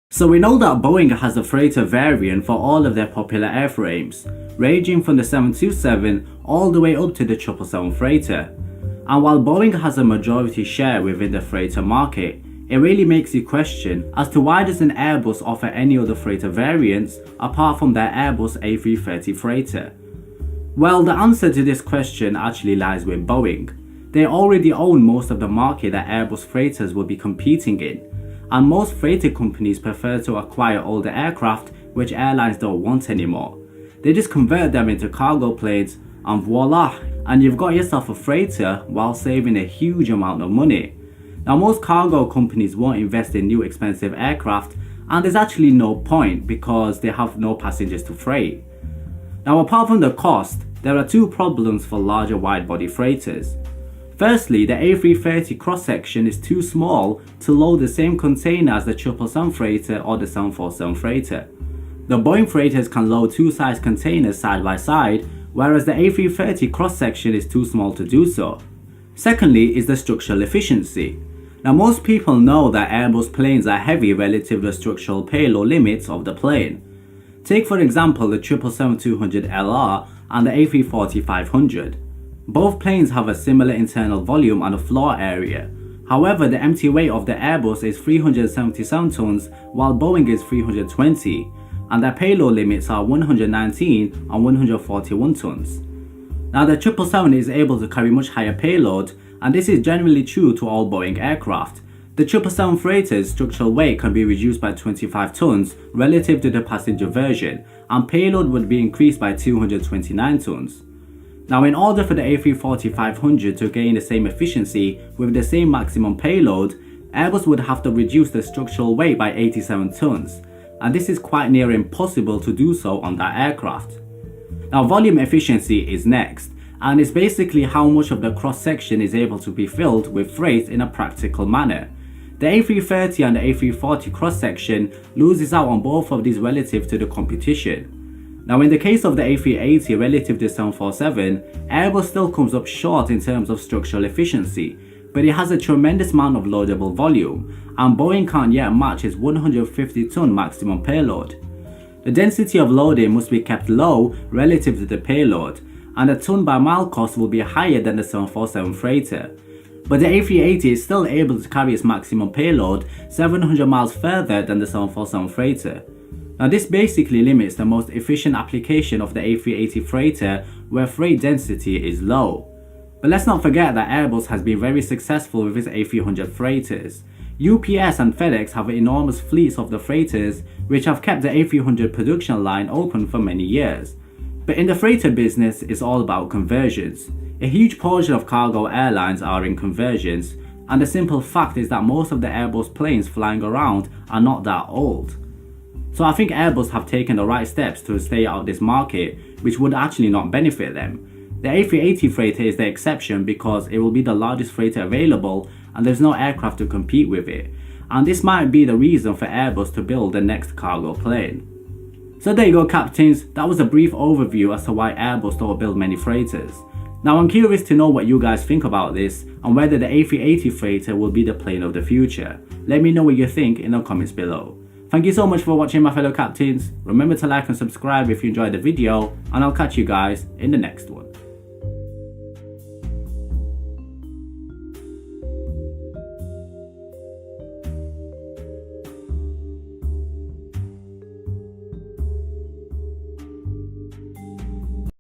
So we know that Boeing has a freighter variant for all of their popular airframes, ranging from the 727 all the way up to the 777 freighter. And while Boeing has a majority share within the freighter market, it really makes you question as to why doesn't Airbus offer any other freighter variants apart from their Airbus A330 freighter? Well, the answer to this question actually lies with Boeing. They already own most of the market that Airbus freighters will be competing in, and most freighter companies prefer to acquire older aircraft which airlines don't want anymore. They just convert them into cargo planes and voila, and you've got yourself a freighter while saving a huge amount of money. Now most cargo companies won't invest in new expensive aircraft, and there's actually no point because they have no passengers to freight. Now apart from the cost, there are two problems for larger wide-body freighters. Firstly, the A330 cross-section is too small to load the same container as the 777 freighter or the 747 freighter. The Boeing freighters can load two size containers side by side, whereas the A330 cross-section is too small to do so. Secondly is the structural efficiency. Now most people know that Airbus planes are heavy relative to the structural payload limits of the plane. Take for example the 777-200LR and the A340-500. Both planes have a similar internal volume and a floor area. However, the empty weight of the Airbus is 377 tons while Boeing is 320, and their payload limits are 119 and 141 tons. Now the 777 is able to carry much higher payload, and this is generally true to all Boeing aircraft. The 777 freighter's structural weight can be reduced by 25 tons relative to the passenger version, and payload would be increased by 229 tons. Now in order for the A340-500 to gain the same efficiency with the same maximum payload, Airbus would have to reduce the structural weight by 87 tons, and this is quite near impossible to do so on that aircraft. Now volume efficiency is next, and it's basically how much of the cross-section is able to be filled with freight in a practical manner. The A330 and the A340 cross-section loses out on both of these relative to the competition. Now in the case of the A380 relative to 747, Airbus still comes up short in terms of structural efficiency, but it has a tremendous amount of loadable volume, and Boeing can't yet match its 150 ton maximum payload. The density of loading must be kept low relative to the payload, and the ton by mile cost will be higher than the 747 freighter. But the A380 is still able to carry its maximum payload 700 miles further than the 747 freighter. Now this basically limits the most efficient application of the A380 freighter where freight density is low. But let's not forget that Airbus has been very successful with its A300 freighters. UPS and FedEx have enormous fleets of the freighters which have kept the A300 production line open for many years. But in the freighter business, it's all about conversions. A huge portion of cargo airlines are in conversions, and the simple fact is that most of the Airbus planes flying around are not that old. So I think Airbus have taken the right steps to stay out of this market, which would actually not benefit them. The A380 freighter is the exception because it will be the largest freighter available and there's no aircraft to compete with it. And this might be the reason for Airbus to build the next cargo plane. So there you go captains, that was a brief overview as to why Airbus don't build many freighters. Now I'm curious to know what you guys think about this and whether the A380 freighter will be the plane of the future. Let me know what you think in the comments below. Thank you so much for watching my fellow captains. Remember to like and subscribe if you enjoyed the video, and I'll catch you guys in the next one.